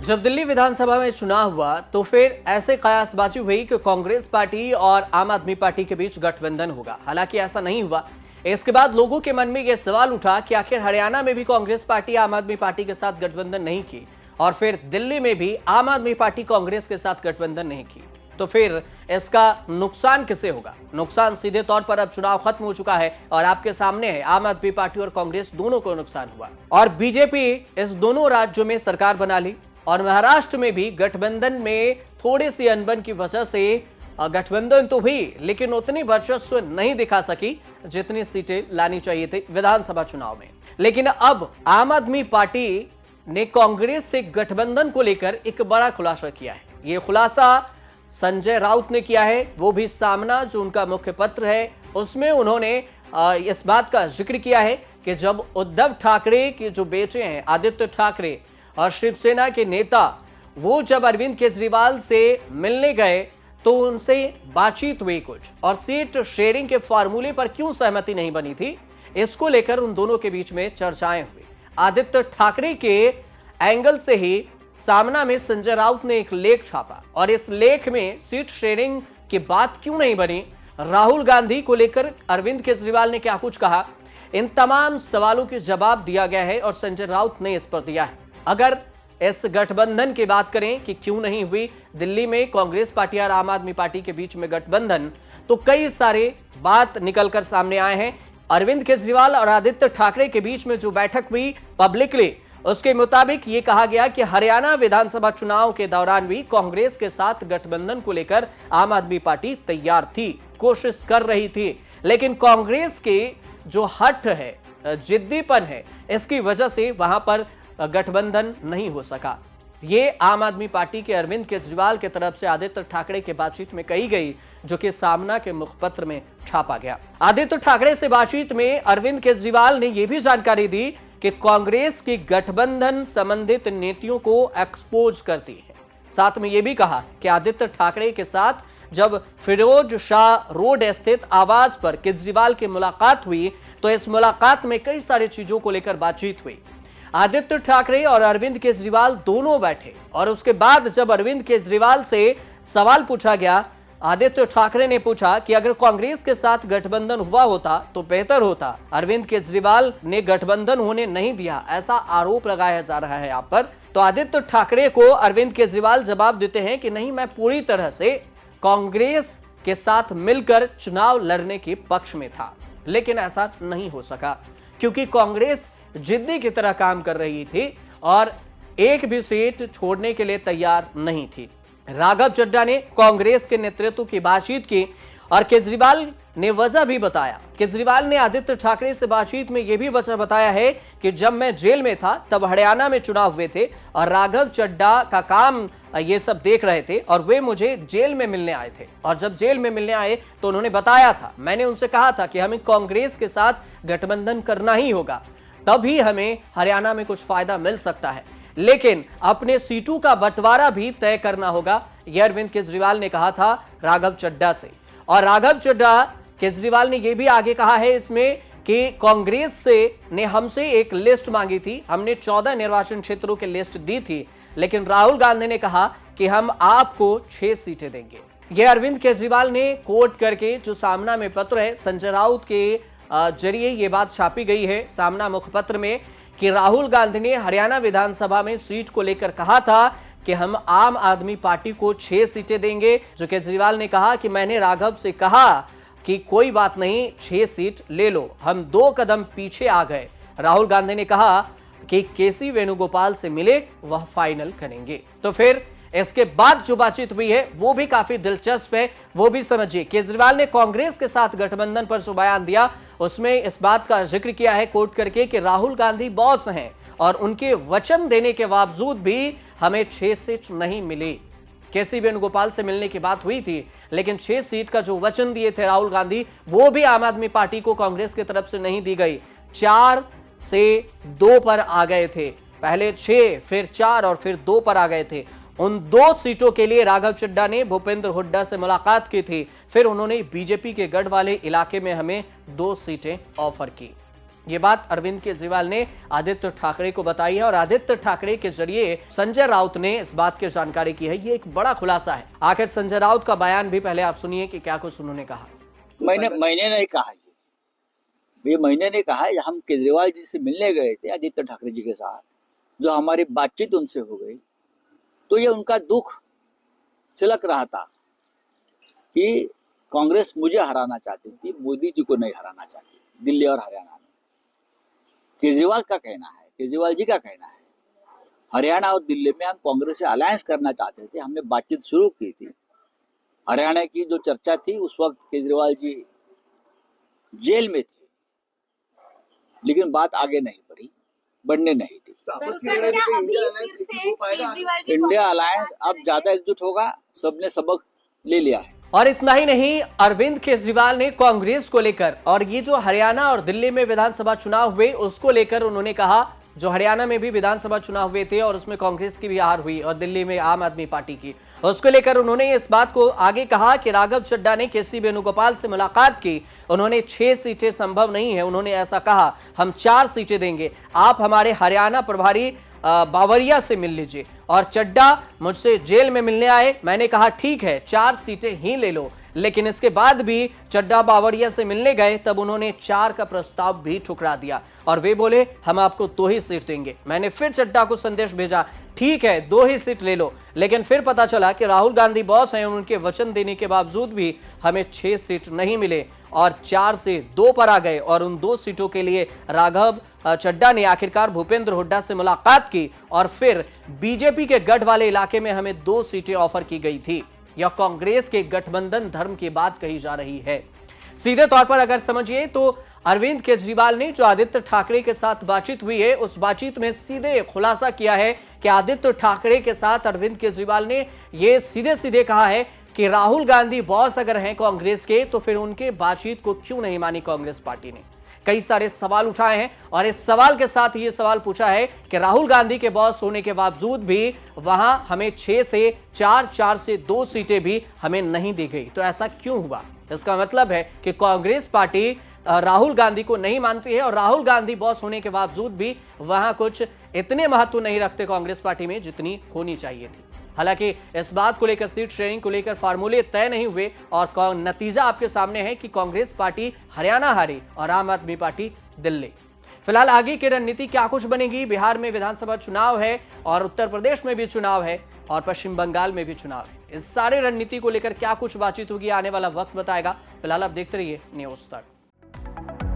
जब दिल्ली विधानसभा में चुनाव हुआ तो फिर ऐसे कयासबाजी हुई कि कांग्रेस पार्टी और आम आदमी पार्टी के बीच गठबंधन होगा। हालांकि ऐसा नहीं हुआ। इसके बाद लोगों के मन में यह सवाल उठा कि आखिर हरियाणा में भी कांग्रेस पार्टी आम आदमी पार्टी के साथ गठबंधन नहीं की और फिर दिल्ली में भी आम आदमी पार्टी कांग्रेस के साथ गठबंधन नहीं की, तो फिर इसका नुकसान किसे होगा? नुकसान सीधे तौर पर अब चुनाव खत्म हो चुका है और आपके सामने है, आम आदमी पार्टी और कांग्रेस दोनों को नुकसान हुआ और बीजेपी इस दोनों राज्यों में सरकार बना ली और महाराष्ट्र में भी गठबंधन में थोड़ी सी अनबन की वजह से गठबंधन तो हुई लेकिन उतनी वर्चस्व नहीं दिखा सकी जितनी सीटें लानी चाहिए थी विधानसभा चुनाव में। लेकिन अब आम आदमी पार्टी ने कांग्रेस से गठबंधन को लेकर एक बड़ा खुलासा किया है। यह खुलासा संजय राउत ने किया है, वो भी सामना जो उनका मुख्य पत्र है उसमें उन्होंने इस बात का जिक्र किया है कि जब उद्धव ठाकरे के जो बेटे हैं आदित्य ठाकरे और शिवसेना के नेता वो जब अरविंद केजरीवाल से मिलने गए तो उनसे बातचीत हुई कुछ और सीट शेयरिंग के फॉर्मूले पर क्यों सहमति नहीं बनी थी, इसको लेकर उन दोनों के बीच में चर्चाएं हुई। आदित्य ठाकरे के एंगल से ही सामना में संजय राउत ने एक लेख छापा और इस लेख में सीट शेयरिंग की बात क्यों नहीं बनी, राहुल गांधी को लेकर अरविंद केजरीवाल ने क्या कुछ कहा, इन तमाम सवालों के जवाब दिया गया है और संजय राउत ने इस पर दिया है। अगर इस गठबंधन की बात करें कि क्यों नहीं हुई दिल्ली में कांग्रेस पार्टी और आम आदमी पार्टी के बीच में गठबंधन, तो कई सारे बात निकलकर सामने आए हैं। अरविंद केजरीवाल और आदित्य ठाकरे के बीच में जो बैठक हुई पब्लिकली, उसके मुताबिक यह कहा गया कि हरियाणा विधानसभा चुनाव के दौरान भी कांग्रेस के साथ गठबंधन को लेकर आम आदमी पार्टी तैयार थी, कोशिश कर रही थी, लेकिन कांग्रेस के जो हठ है, जिद्दीपन है, इसकी वजह से वहां पर गठबंधन नहीं हो सका। ये आम आदमी पार्टी के अरविंद केजरीवाल की तरफ से आदित्य ठाकरे के बातचीत में कही गई, जो कि सामना के मुखपत्र में छापा गया। आदित्य ठाकरे से बातचीत में अरविंद केजरीवाल ने यह भी जानकारी दी कि कांग्रेस की गठबंधन संबंधित नीतियों को एक्सपोज करती है। साथ में यह भी कहा कि आदित्य ठाकरे के साथ जब फिरोज शाह रोड स्थित आवास पर केजरीवाल की मुलाकात हुई तो इस मुलाकात में कई सारी चीजों को लेकर बातचीत हुई। आदित्य ठाकरे और अरविंद केजरीवाल दोनों बैठे और उसके बाद जब अरविंद केजरीवाल से सवाल पूछा गया, आदित्य ठाकरे ने पूछा कि अगर कांग्रेस के साथ गठबंधन हुआ होता तो बेहतर होता। अरविंद केजरीवाल ने गठबंधन होने नहीं दिया, ऐसा आरोप लगाया जा रहा है आप पर। तो आदित्य ठाकरे को अरविंद केजरीवाल जवाब देते हैं कि नहीं, मैं पूरी तरह से कांग्रेस के साथ मिलकर चुनाव लड़ने के पक्ष में था, लेकिन ऐसा नहीं हो सका क्योंकि कांग्रेस जिद्दी की तरह काम कर रही थी और एक भी सीट छोड़ने के लिए तैयार नहीं थी। राघव चड्ढा ने कांग्रेस के नेतृत्व की बातचीत की और केजरीवाल ने वजह भी बताया। केजरीवाल ने आदित्य ठाकरे से बातचीत में यह भी वजह बताया है कि जब मैं जेल में था तब हरियाणा में चुनाव हुए थे और राघव चड्ढा का काम ये सब देख रहे थे और वे मुझे जेल में मिलने आए थे और जब जेल में मिलने आए तो उन्होंने बताया था, मैंने उनसे कहा था कि हमें कांग्रेस के साथ गठबंधन करना ही होगा, तभी हमें हरियाणा में कुछ फायदा मिल सकता है, लेकिन अपने सीटों का बंटवारा भी तय करना होगा। यह अरविंद केजरीवाल ने कहा था राघव चड्ढा से। और राघव चड्ढा केजरीवाल ने यह भी आगे कहा है इसमें कि कांग्रेस से ने हमसे एक लिस्ट मांगी थी, हमने 14 निर्वाचन क्षेत्रों की लिस्ट दी थी, लेकिन राहुल गांधी ने कहा कि हम आपको 6 सीटें देंगे। यह अरविंद केजरीवाल ने कोट करके जो सामना में पत्र है संजय राउत के जरिए ये बात छापी गई है सामना मुखपत्र में कि राहुल गांधी ने हरियाणा विधानसभा में सीट को लेकर कहा था कि हम आम आदमी पार्टी को 6 सीटें देंगे, जो केजरीवाल ने कहा कि मैंने राघव से कहा कि कोई बात नहीं, 6 सीट ले लो। हम 2 कदम पीछे आ गए। राहुल गांधी ने कहा कि केसी वेणुगोपाल से मिले, वह फाइनल करेंगे। तो फिर इसके बाद जो बातचीत हुई है वो भी काफी दिलचस्प है, वो भी समझिए। केजरीवाल ने कांग्रेस के साथ गठबंधन पर जो बयान दिया उसमें इस बात का जिक्र किया है कोट करके कि राहुल गांधी बॉस हैं और उनके वचन देने के बावजूद भी हमें 6 सीट नहीं मिली। केसी वेणुगोपाल से मिलने की बात हुई थी, लेकिन 6 सीट का जो वचन दिए थे राहुल गांधी वो भी आम आदमी पार्टी को कांग्रेस की तरफ से नहीं दी गई। 4 से 2 पर आ गए थे, पहले 6 फिर 4 और फिर 2 पर आ गए थे। उन 2 सीटों के लिए राघव चड्ढा ने भूपेंद्र हुड्डा से मुलाकात की थी, फिर उन्होंने बीजेपी के गढ़ वाले इलाके में हमें 2 सीटें ऑफर की। ये बात अरविंद केजरीवाल ने आदित्य ठाकरे को बताई है और आदित्य ठाकरे के जरिए संजय राउत ने इस बात की जानकारी की है। ये एक बड़ा खुलासा है। आखिर संजय राउत का बयान भी पहले आप सुनिए कि क्या कुछ उन्होंने कहा। मैंने नहीं कहा, ये मैंने नहीं कहा। हम केजरीवाल जी से मिलने गए थे आदित्य ठाकरे जी के साथ, जो हमारी बातचीत उनसे हो गई, तो ये उनका दुख छिलक रहा था कि कांग्रेस मुझे हराना चाहती थी, मोदी जी को नहीं हराना चाहती दिल्ली और हरियाणा में। केजरीवाल का कहना है, केजरीवाल जी का कहना है, हरियाणा और दिल्ली में हम कांग्रेस से अलायंस करना चाहते थे। हमने बातचीत शुरू की थी। हरियाणा की जो चर्चा थी, उस वक्त केजरीवाल जी जेल में थे, लेकिन बात आगे नहीं बढ़ी, बढ़ने नहीं दी। इंडिया अलायंस अब ज्यादा एकजुट होगा, सबने सबक ले लिया है। और इतना ही नहीं, अरविंद केजरीवाल ने कांग्रेस को लेकर और ये जो हरियाणा और दिल्ली में विधानसभा चुनाव हुए उसको लेकर उन्होंने कहा, जो हरियाणा में भी विधानसभा चुनाव हुए थे और उसमें कांग्रेस की भी हार हुई और दिल्ली में आम आदमी पार्टी की, उसको लेकर उन्होंने इस बात को आगे कहा कि राघव चड्ढा ने केसी वेणुगोपाल से मुलाकात की, उन्होंने 6 सीटें संभव नहीं है, उन्होंने ऐसा कहा हम 4 सीटें देंगे, आप हमारे हरियाणा प्रभारी बावरिया से मिल लीजिए। और चड्ढा मुझसे जेल में मिलने आए, मैंने कहा ठीक है 4 सीटें ही ले लो, लेकिन इसके बाद भी चड्ढा बावरिया से मिलने गए तब उन्होंने 4 का प्रस्ताव भी ठुकरा दिया और वे बोले हम आपको 2 ही सीट देंगे। मैंने फिर चड्ढा को संदेश भेजा, ठीक है 2 ही सीट ले लो, लेकिन फिर पता चला कि राहुल गांधी बॉस हैं, उनके वचन देने के बावजूद भी हमें 6 सीट नहीं मिले और 4 से 2 पर आ गए और उन 2 सीटों के लिए राघव चड्ढा ने आखिरकार भूपेंद्र हुड्डा से मुलाकात की और फिर बीजेपी के गढ़ वाले इलाके में हमें 2 सीटें ऑफर की गई थी। यह कांग्रेस के गठबंधन धर्म की बात कही जा रही है। सीधे तौर पर अगर समझिए तो अरविंद केजरीवाल ने जो आदित्य ठाकरे के साथ बातचीत हुई है, उस बातचीत में सीधे खुलासा किया है कि आदित्य ठाकरे के साथ अरविंद केजरीवाल ने यह सीधे सीधे कहा है कि राहुल गांधी बॉस अगर हैं कांग्रेस के, तो फिर उनके बातचीत को क्यों नहीं मानी कांग्रेस पार्टी ने। कई सारे सवाल उठाए हैं और इस सवाल के साथ ये सवाल पूछा है कि राहुल गांधी के बॉस होने के बावजूद भी वहां हमें 6 से 4, 4 से 2 सीटें भी हमें नहीं दी गई, तो ऐसा क्यों हुआ। इसका मतलब है कि कांग्रेस पार्टी राहुल गांधी को नहीं मानती है और राहुल गांधी बॉस होने के बावजूद भी वहां कुछ इतने महत्व नहीं रखते कांग्रेस पार्टी में जितनी होनी चाहिए थी। हालांकि इस बात को लेकर, सीट शेयरिंग को लेकर फार्मूले तय नहीं हुए और नतीजा आपके सामने है कि कांग्रेस पार्टी हरियाणा हारी और आम आदमी पार्टी दिल्ली। फिलहाल आगे की रणनीति क्या कुछ बनेगी, बिहार में विधानसभा चुनाव है और उत्तर प्रदेश में भी चुनाव है और पश्चिम बंगाल में भी चुनाव है। इस सारे रणनीति को लेकर क्या कुछ बातचीत होगी, आने वाला वक्त बताएगा। फिलहाल आप देखते रहिए न्यूज़ तक।